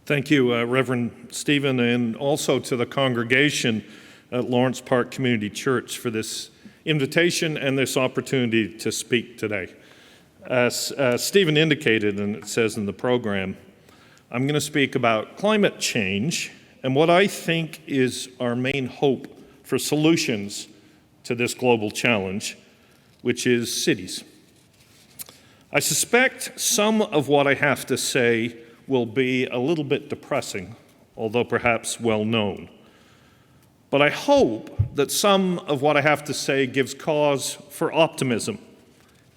Thank you, Reverend Stephen, and also to the congregation at Lawrence Park Community Church for this invitation and this opportunity to speak today. As Stephen indicated, and it says in the program, I'm going to speak about climate change and what I think is our main hope for solutions to this global challenge, which is cities. I suspect some of what I have to say will be a little bit depressing, although perhaps well known. But I hope that some of what I have to say gives cause for optimism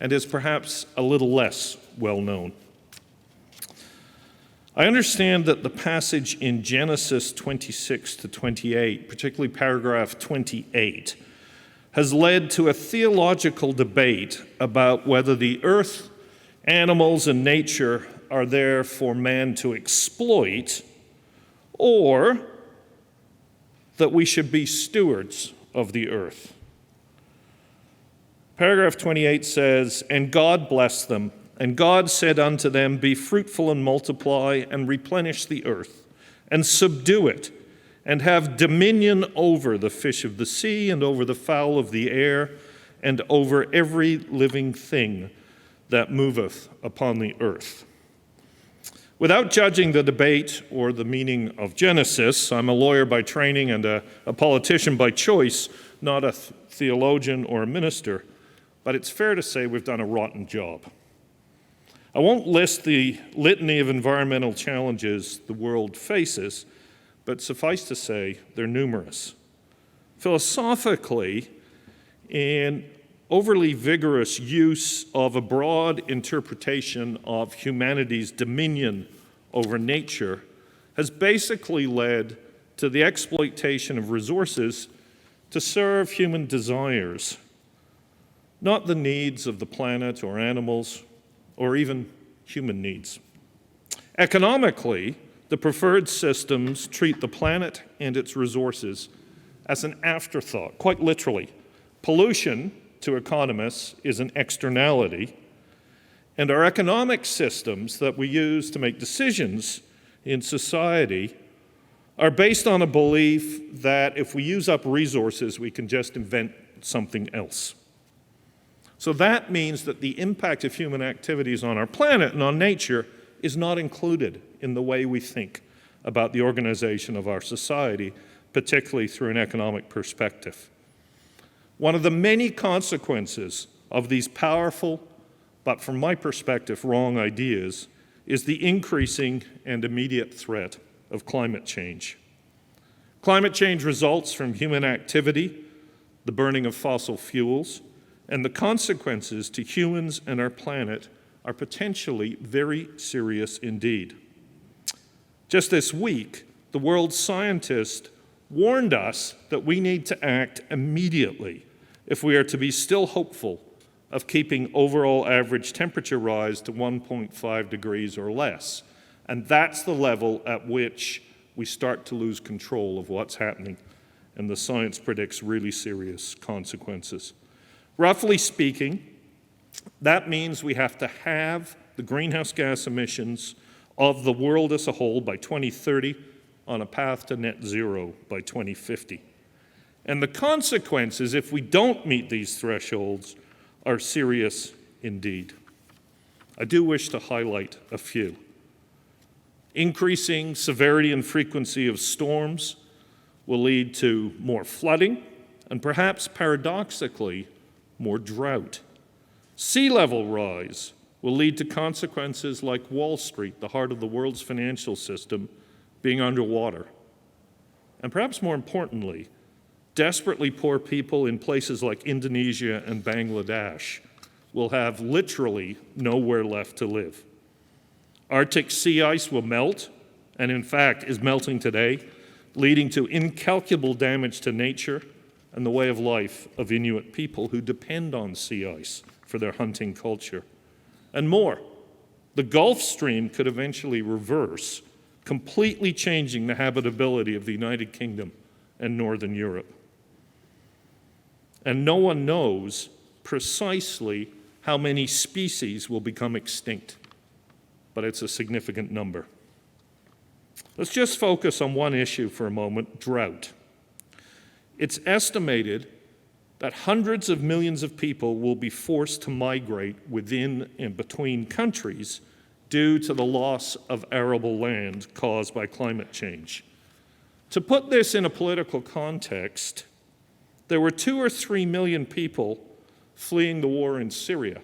and is perhaps a little less well known. I understand that the passage in Genesis 26 to 28, particularly paragraph 28, has led to a theological debate about whether the earth, animals, and nature are there for man to exploit, or that we should be stewards of the earth. Paragraph 28 says, "And God blessed them, and God said unto them, Be fruitful and multiply, and replenish the earth, and subdue it, and have dominion over the fish of the sea, and over the fowl of the air, and over every living thing that moveth upon the earth." Without judging the debate or the meaning of Genesis, I'm a lawyer by training and a politician by choice, not a theologian or a minister, but it's fair to say we've done a rotten job. I won't list the litany of environmental challenges the world faces, but suffice to say they're numerous. Philosophically, an overly vigorous use of a broad interpretation of humanity's dominion over nature has basically led to the exploitation of resources to serve human desires, not the needs of the planet or animals or even human needs. Economically, the preferred systems treat the planet and its resources as an afterthought, quite literally. Pollution, to economists, is an externality, and our economic systems that we use to make decisions in society are based on a belief that if we use up resources, we can just invent something else. So that means that the impact of human activities on our planet and on nature is not included in the way we think about the organization of our society, particularly through an economic perspective. One of the many consequences of these powerful, but from my perspective, wrong ideas is the increasing and immediate threat of climate change. Climate change results from human activity, the burning of fossil fuels, and the consequences to humans and our planet are potentially very serious indeed. Just this week, the world's scientists warned us that we need to act immediately if we are to be still hopeful of keeping overall average temperature rise to 1.5 degrees or less. And that's the level at which we start to lose control of what's happening, and the science predicts really serious consequences. Roughly speaking, that means we have to halve the greenhouse gas emissions of the world as a whole by 2030 on a path to net zero by 2050. And the consequences, if we don't meet these thresholds, are serious indeed. I do wish to highlight a few. Increasing severity and frequency of storms will lead to more flooding and perhaps paradoxically, more drought. Sea level rise will lead to consequences like Wall Street, the heart of the world's financial system, being underwater. And perhaps more importantly, desperately poor people in places like Indonesia and Bangladesh will have literally nowhere left to live. Arctic sea ice will melt, and in fact is melting today, leading to incalculable damage to nature and the way of life of Inuit people who depend on sea ice for their hunting culture. And more, the Gulf Stream could eventually reverse, completely changing the habitability of the United Kingdom and Northern Europe. And no one knows precisely how many species will become extinct, but it's a significant number. Let's just focus on one issue for a moment, drought. It's estimated that hundreds of millions of people will be forced to migrate within and between countries due to the loss of arable land caused by climate change. To put this in a political context, there were 2 or 3 million people fleeing the war in Syria,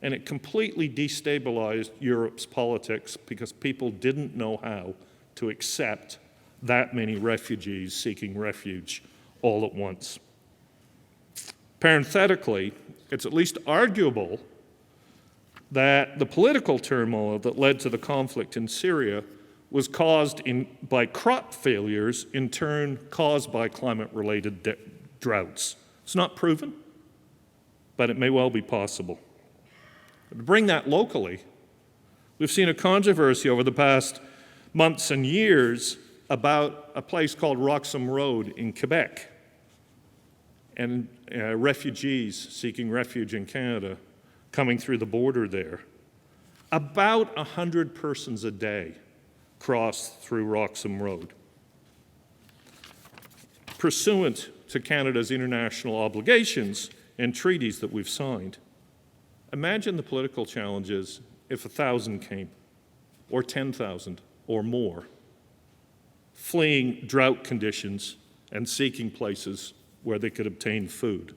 and it completely destabilized Europe's politics because people didn't know how to accept that many refugees seeking refuge all at once. Parenthetically, it's at least arguable that the political turmoil that led to the conflict in Syria was caused by crop failures, in turn caused by climate-related droughts. It's not proven, but it may well be possible. To bring that locally, we've seen a controversy over the past months and years about a place called Roxham Road in Quebec, and refugees seeking refuge in Canada coming through the border there. About 100 persons a day cross through Roxham Road. Pursuant to Canada's international obligations and treaties that we've signed, imagine the political challenges if 1,000 came, or 10,000, or more, fleeing drought conditions and seeking places where they could obtain food.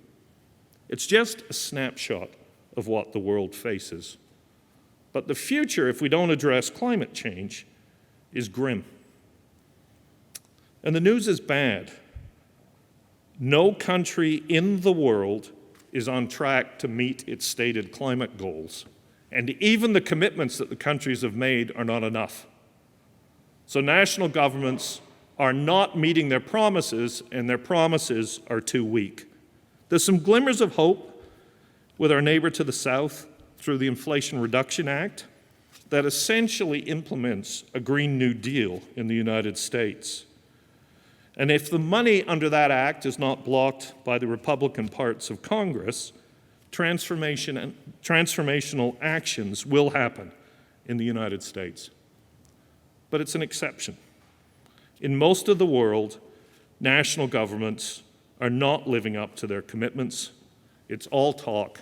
It's just a snapshot of what the world faces. But the future, if we don't address climate change, is grim. And the news is bad. No country in the world is on track to meet its stated climate goals. And even the commitments that the countries have made are not enough. So national governments are not meeting their promises, and their promises are too weak. There's some glimmers of hope with our neighbor to the south through the Inflation Reduction Act that essentially implements a Green New Deal in the United States. And if the money under that act is not blocked by the Republican parts of Congress, transformational actions will happen in the United States. But it's an exception. In most of the world, national governments are not living up to their commitments. It's all talk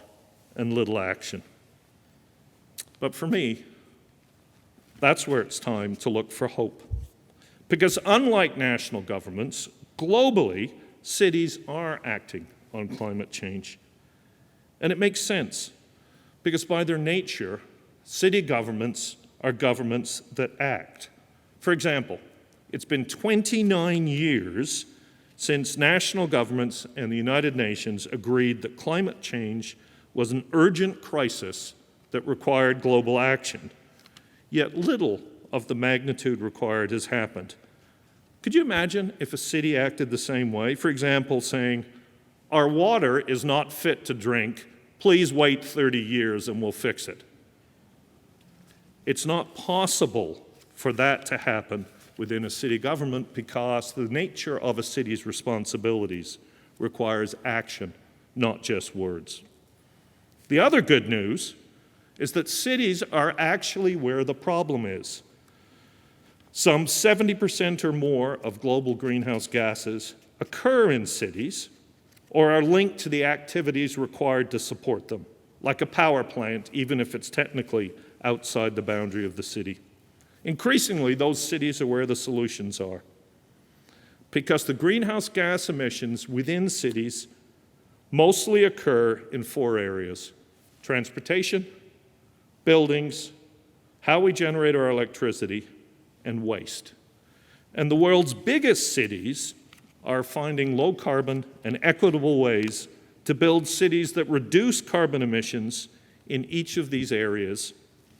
and little action. But for me, that's where it's time to look for hope. Because unlike national governments, globally, cities are acting on climate change. And it makes sense, because by their nature, city governments are governments that act. For example, it's been 29 years since national governments and the United Nations agreed that climate change was an urgent crisis that required global action. Yet little of the magnitude required has happened. Could you imagine if a city acted the same way? For example, saying, "Our water is not fit to drink. Please wait 30 years and we'll fix it." It's not possible for that to happen within a city government because the nature of a city's responsibilities requires action, not just words. The other good news is that cities are actually where the problem is. Some 70% or more of global greenhouse gases occur in cities or are linked to the activities required to support them, like a power plant, even if it's technically outside the boundary of the city. Increasingly, those cities are where the solutions are, because the greenhouse gas emissions within cities mostly occur in 4 areas: transportation, buildings, how we generate our electricity, and waste. And the world's biggest cities are finding low-carbon and equitable ways to build cities that reduce carbon emissions in each of these areas,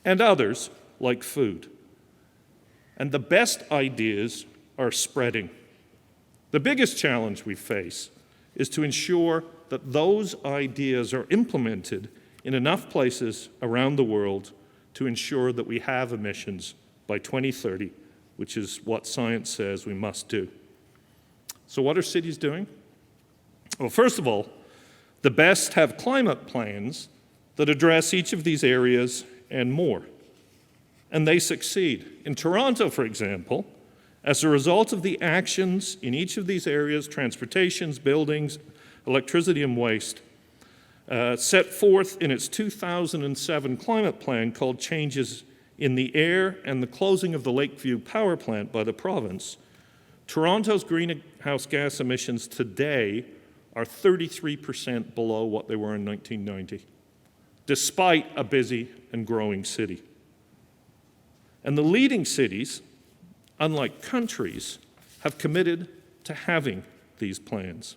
and others, like food. And the best ideas are spreading. The biggest challenge we face is to ensure that those ideas are implemented in enough places around the world to ensure that we have emissions by 2030, which is what science says we must do. So what are cities doing? Well, first of all, the best have climate plans that address each of these areas and more. and they succeed. In Toronto, for example, as a result of the actions in each of these areas, transportations, buildings, electricity, and waste, set forth in its 2007 climate plan called Changes in the Air and the closing of the Lakeview power plant by the province, Toronto's greenhouse gas emissions today are 33% below what they were in 1990, despite a busy and growing city. And the leading cities, unlike countries, have committed to having these plans.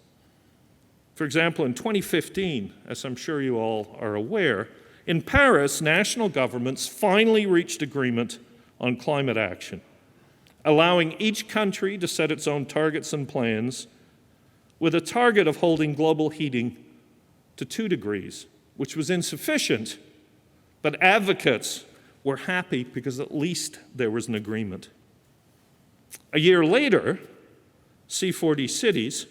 For example, in 2015, as I'm sure you all are aware, in Paris, national governments finally reached agreement on climate action, allowing each country to set its own targets and plans, with a target of holding global heating to 2 degrees, which was insufficient, but advocates were happy because at least there was an agreement. A year later, C40 Cities,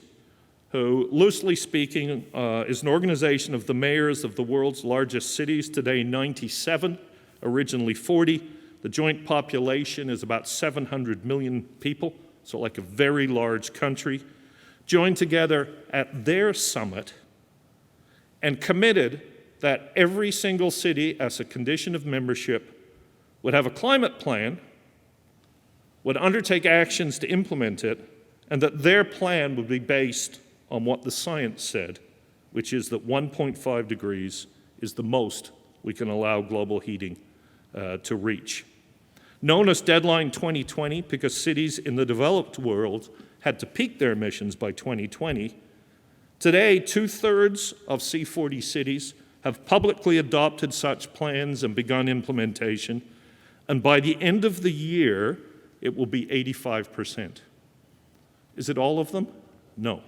who, loosely speaking, is an organization of the mayors of the world's largest cities, today 97, originally 40. The joint population is about 700 million people, so like a very large country, joined together at their summit and committed that every single city, as a condition of membership, would have a climate plan, would undertake actions to implement it, and that their plan would be based on what the science said, which is that 1.5 degrees is the most we can allow global heating to reach. Known as Deadline 2020 because cities in the developed world had to peak their emissions by 2020, today 2/3 of C40 cities have publicly adopted such plans and begun implementation, and by the end of the year, it will be 85%. Is it all of them? No.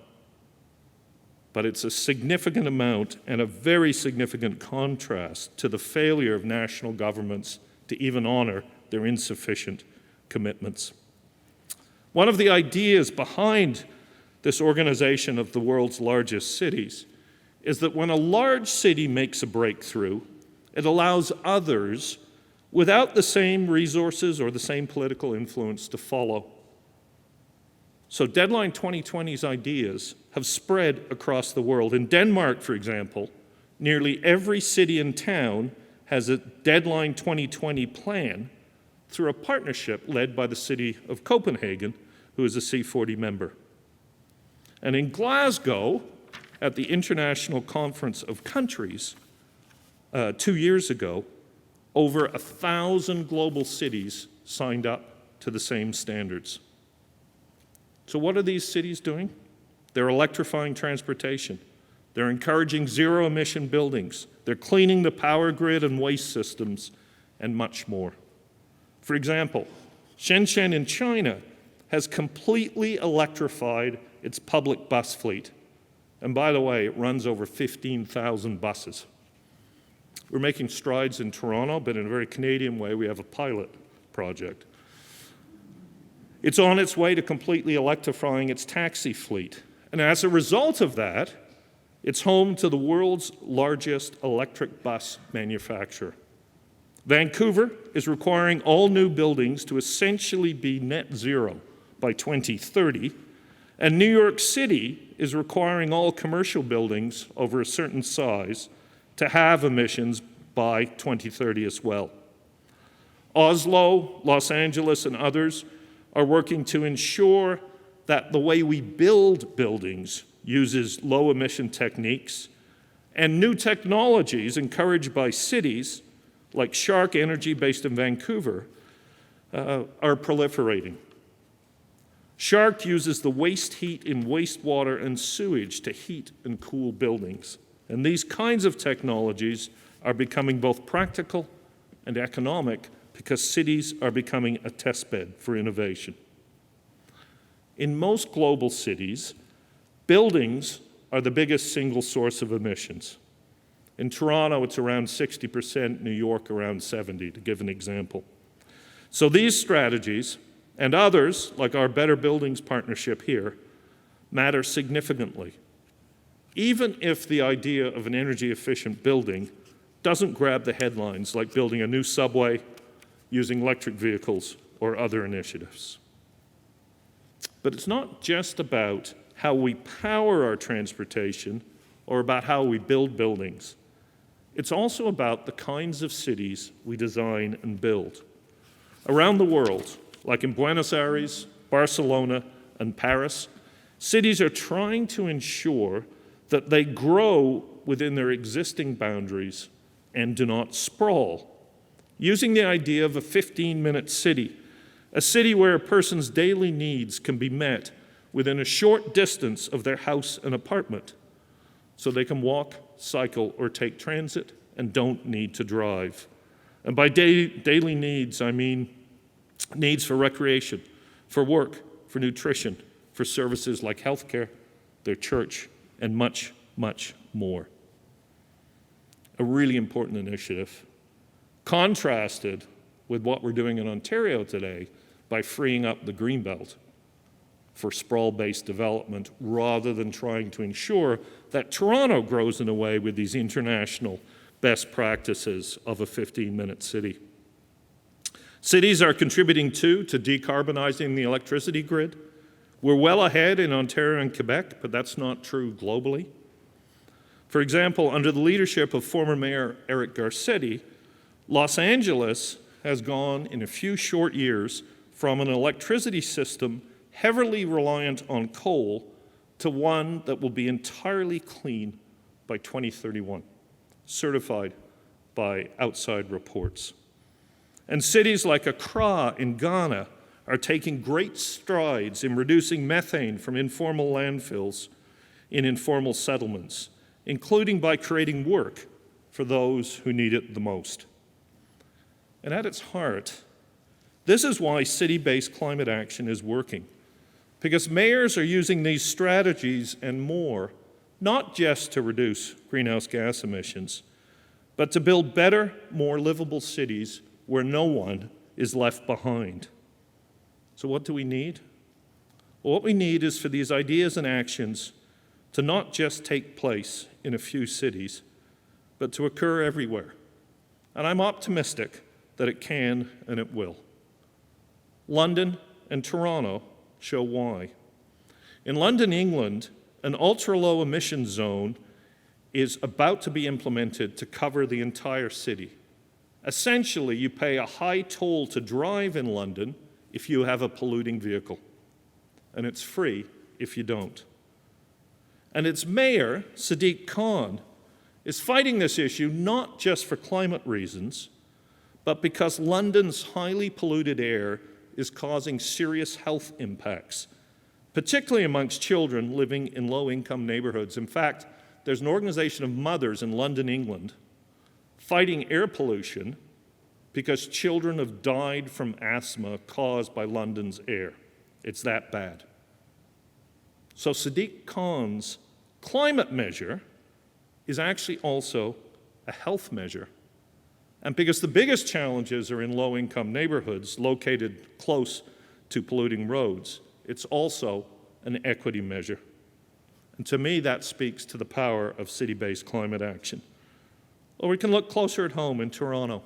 But it's a significant amount and a very significant contrast to the failure of national governments to even honor their insufficient commitments. One of the ideas behind this organization of the world's largest cities is that when a large city makes a breakthrough, it allows others without the same resources or the same political influence to follow. So Deadline 2020's ideas have spread across the world. In Denmark, for example, nearly every city and town has a Deadline 2020 plan through a partnership led by the city of Copenhagen, who is a C40 member. And in Glasgow, at the International Conference of Countries 2 years ago, over 1,000 global cities signed up to the same standards. So what are these cities doing? They're electrifying transportation. They're encouraging zero-emission buildings. They're cleaning the power grid and waste systems, and much more. For example, Shenzhen in China has completely electrified its public bus fleet. And by the way, it runs over 15,000 buses. We're making strides in Toronto, but in a very Canadian way, we have a pilot project. It's on its way to completely electrifying its taxi fleet. And as a result of that, it's home to the world's largest electric bus manufacturer. Vancouver is requiring all new buildings to essentially be net zero by 2030, and New York City is requiring all commercial buildings over a certain size to have emissions by 2030 as well. Oslo, Los Angeles, and others are working to ensure that the way we build buildings uses low-emission techniques, and new technologies encouraged by cities like Shark Energy, based in Vancouver, are proliferating. Shark uses the waste heat in wastewater and sewage to heat and cool buildings. And these kinds of technologies are becoming both practical and economic because cities are becoming a testbed for innovation. In most global cities, buildings are the biggest single source of emissions. In Toronto, it's around 60%, New York around 70%, to give an example. So these strategies, and others, like our Better Buildings partnership here, matter significantly, even if the idea of an energy-efficient building doesn't grab the headlines, like building a new subway, using electric vehicles or other initiatives. But it's not just about how we power our transportation or about how we build buildings. It's also about the kinds of cities we design and build. Around the world, like in Buenos Aires, Barcelona, and Paris, cities are trying to ensure that they grow within their existing boundaries and do not sprawl, using the idea of a 15-minute city, a city where a person's daily needs can be met within a short distance of their house and apartment, so they can walk, cycle, or take transit and don't need to drive. And by daily needs, I mean needs for recreation, for work, for nutrition, for services like healthcare, their church, and much, much more. A really important initiative, contrasted with what we're doing in Ontario today by freeing up the Greenbelt for sprawl-based development rather than trying to ensure that Toronto grows in a way with these international best practices of a 15-minute city. Cities are contributing to decarbonizing the electricity grid. We're well ahead in Ontario and Quebec, but that's not true globally. For example, under the leadership of former Mayor Eric Garcetti, Los Angeles has gone in a few short years from an electricity system heavily reliant on coal to one that will be entirely clean by 2031, certified by outside reports. And cities like Accra in Ghana are taking great strides in reducing methane from informal landfills in informal settlements, including by creating work for those who need it the most. And at its heart, this is why city-based climate action is working, because mayors are using these strategies and more, not just to reduce greenhouse gas emissions, but to build better, more livable cities where no one is left behind. So what do we need? Well, what we need is for these ideas and actions to not just take place in a few cities, but to occur everywhere. And I'm optimistic that it can and it will. London and Toronto show why. In London, England, an ultra-low emission zone is about to be implemented to cover the entire city. Essentially, you pay a high toll to drive in London if you have a polluting vehicle, and it's free if you don't. And its mayor, Sadiq Khan, is fighting this issue not just for climate reasons, but because London's highly polluted air is causing serious health impacts, particularly amongst children living in low-income neighborhoods. In fact, there's an organization of mothers in London, England, fighting air pollution because children have died from asthma caused by London's air. It's that bad. So Sadiq Khan's climate measure is actually also a health measure. And because the biggest challenges are in low-income neighborhoods located close to polluting roads, it's also an equity measure. And to me, that speaks to the power of city-based climate action. Or we can look closer at home in Toronto.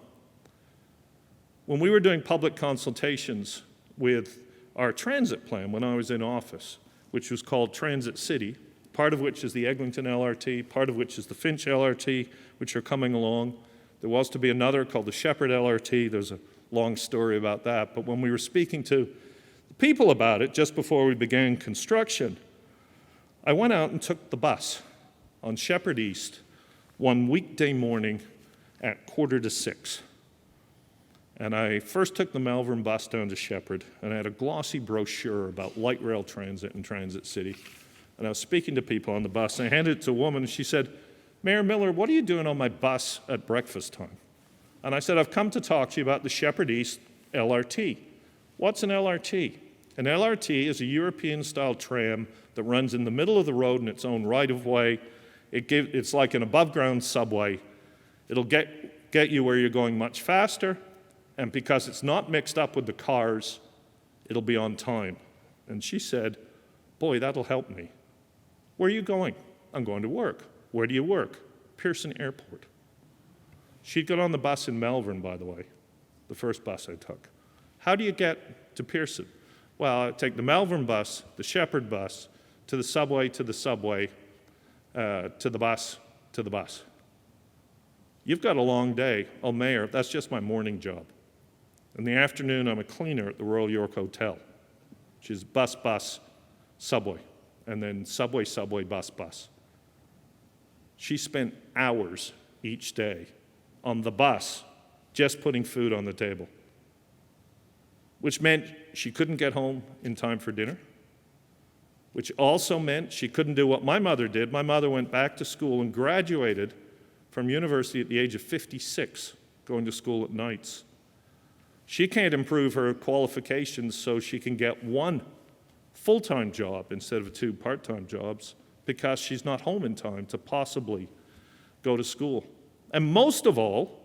When we were doing public consultations with our transit plan when I was in office, which was called Transit City, part of which is the Eglinton LRT, part of which is the Finch LRT, which are coming along. There was to be another called the Shepherd LRT. There's a long story about that. But when we were speaking to the people about it just before we began construction, I went out and took the bus on Shepherd East one weekday morning at 5:45. And I first took the Malvern bus down to Shepherd, and I had a glossy brochure about light rail transit in Transit City. And I was speaking to people on the bus, and I handed it to a woman, and she said, "Mayor Miller, what are you doing on my bus at breakfast time?" And I said, "I've come to talk to you about the Shepherd East LRT." What's an LRT? An LRT is a European-style tram that runs in the middle of the road in its own right-of-way. It's like an above-ground subway. It'll get you where you're going much faster, and because it's not mixed up with the cars, it'll be on time. And she said, "Boy, that'll help me." "Where are you going?" "I'm going to work." "Where do you work?" "Pearson Airport." She'd got on the bus in Malvern, by the way. the first bus I took. How do you get to Pearson? Well, I take the Malvern bus, the Shepherd bus, to the subway, to the subway, to the bus, to the bus. You've got a long day. Oh, Mayor, that's just my morning job. In the afternoon, I'm a cleaner at the Royal York Hotel, which is bus, bus, subway, and then subway, subway, bus, bus. She spent hours each day on the bus just putting food on the table, which meant she couldn't get home in time for dinner, which also meant she couldn't do what my mother did. My mother went back to school and graduated from university at the age of 56, going to school at nights. She can't improve her qualifications so she can get one full-time job instead of two part-time jobs because she's not home in time to possibly go to school. And most of all,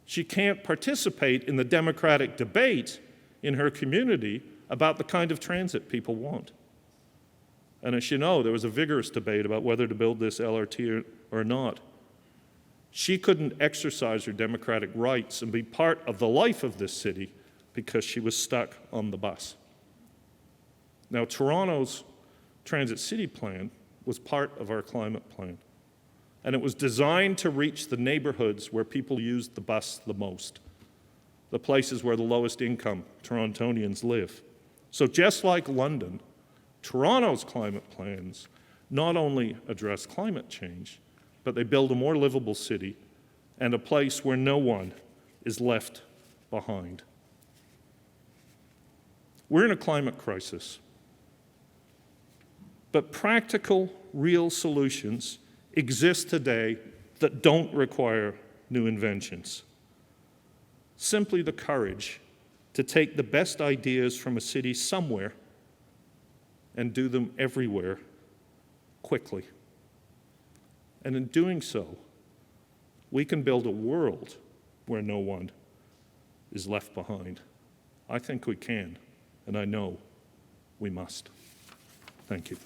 she can't participate in the democratic debate in her community about the kind of transit people want. And as you know, there was a vigorous debate about whether to build this LRT or not. She couldn't exercise her democratic rights and be part of the life of this city because she was stuck on the bus. Now, Toronto's Transit City Plan was part of our climate plan, and it was designed to reach the neighborhoods where people used the bus the most, the places where the lowest income Torontonians live. So just like London, Toronto's climate plans not only address climate change, but they build a more livable city and a place where no one is left behind. We're in a climate crisis, but practical, real solutions exist today that don't require new inventions. Simply the courage to take the best ideas from a city somewhere and do them everywhere quickly. And in doing so, we can build a world where no one is left behind. I think we can, and I know we must. Thank you.